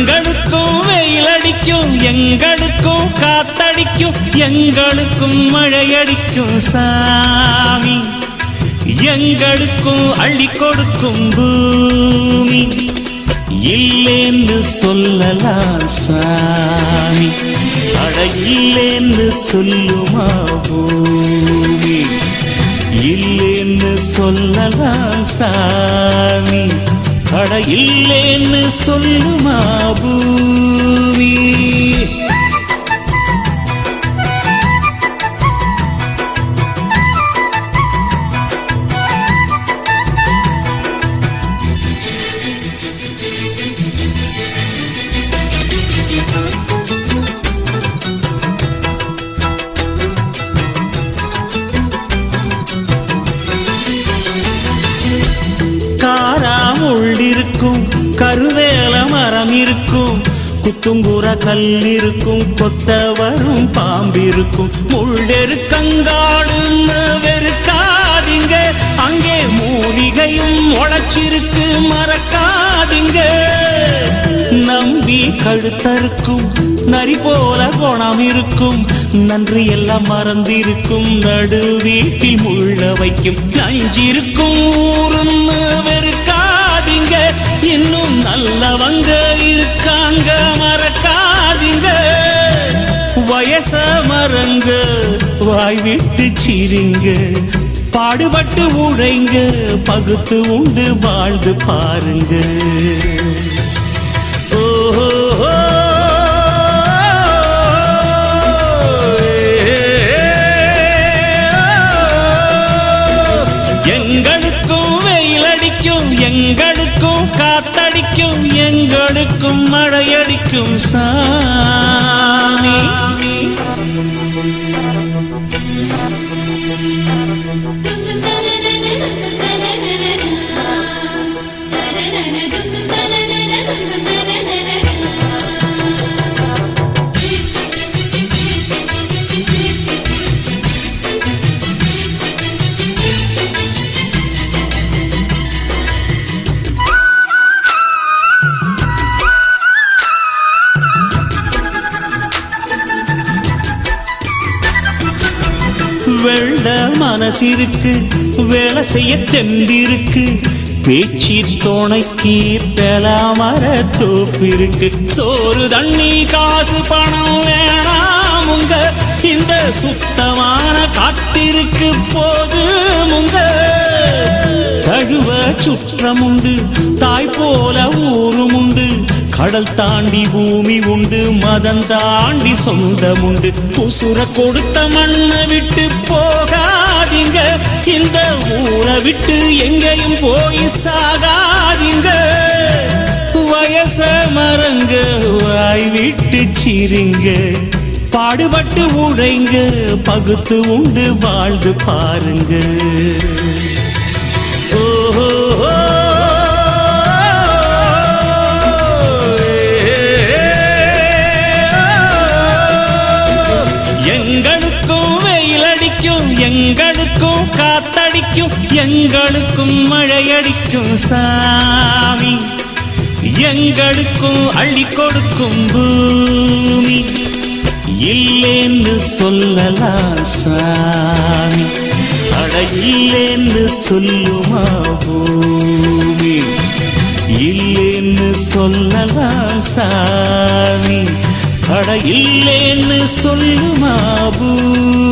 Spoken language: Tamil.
எங்களுக்கும் வெயில் அடிக்கும், எங்களுக்கும் காத்தடிக்கும், எங்களுக்கும் மழையடிக்கும் சாமி, எங்களுக்கும் அள்ளி கொடுக்கும் பூமி. இல்லேன்னு சொல்லலாம் சாமி, அட இல்லேன்னு சொல்லுமா பூமி. இல்லேன்னு சொல்லலாம் சாமி, அட இல்லேன்னு சொல்லுமா பூமி. உள்ளிருக்கும் கருவேல மரம் இருக்கும், குத்துங்குற கல் இருக்கும், கொத்த வரும் பாம்பிருக்கும். முள்ளெருக்கங்காடுன்னு வெறுக்காதீங்க, அங்கே மூலிகையும் முளைச்சிருக்கு மறக்காதீங்க. நம்பி கழுத்தருக்கும் நரி போல குணம் இருக்கும், நன்றி எல்லாம் மறந்திருக்கும், நடு வீட்டில் முள்ள வைக்கும். நஞ்சிருக்கும் ஊருன்னு வெறுக்காதீங்க, இன்னும் நல்லவங்க இருக்காங்க மறக்காதீங்க. வயச மறங்க வாய் விட்டு சிரிங்க, பாடுபட்டு உழைங்க, பகுத்து உண்டு வாழ்ந்து பாருங்க. எங்களுக்கும் வெயில் அடிக்கும், எங்களுக்கும் காத்தடிக்கும், எங்களுக்கும் மழையடிக்கும் சாமி. வெள்ள மனசிருக்கு, வேலை செய்ய தெம்பிருக்கு, பேச்சு துணைக்கு பெலாமர தோப்பிருக்கு. சோறு தண்ணி காசு பணம் வேணாமுங்க, இந்த சுத்தமான காத்திருக்கு போதுமுங்க. தழுவ சுற்றமுண்டு, தாய் போல ஊருமுண்டு, கடல் தாண்டி பூமி உண்டு, மதம் தாண்டி சொந்தமுண்டு. உசுர கொடுத்த மண்ணை விட்டு போகாதீங்க, இந்த ஊரை விட்டு எங்கேயும் போய் சாகாதீங்க. வயச மறங்க வாய் விட்டு சிரிங்க, பாடுபட்டு உழைங்க, பகுத்து உண்டு வாழ்ந்து பாருங்க. ஓஹோ எங்களுக்கும் வெயில் அடிக்கும், எங்களுக்கும் காத்தடிக்கும், எங்களுக்கும் மழையடிக்கும் சாமி, எங்களுக்கும் அள்ளி கொடுக்கும் பூமி. இல்லேன்னு சொல்லலாம் சாமி, அட இல்லேன்னு சொல்லுமா பூமி. இல்லேன்னு சொல்லலாம் சாமி, அட இல்லேன்னு சொல்லுமா பூமி.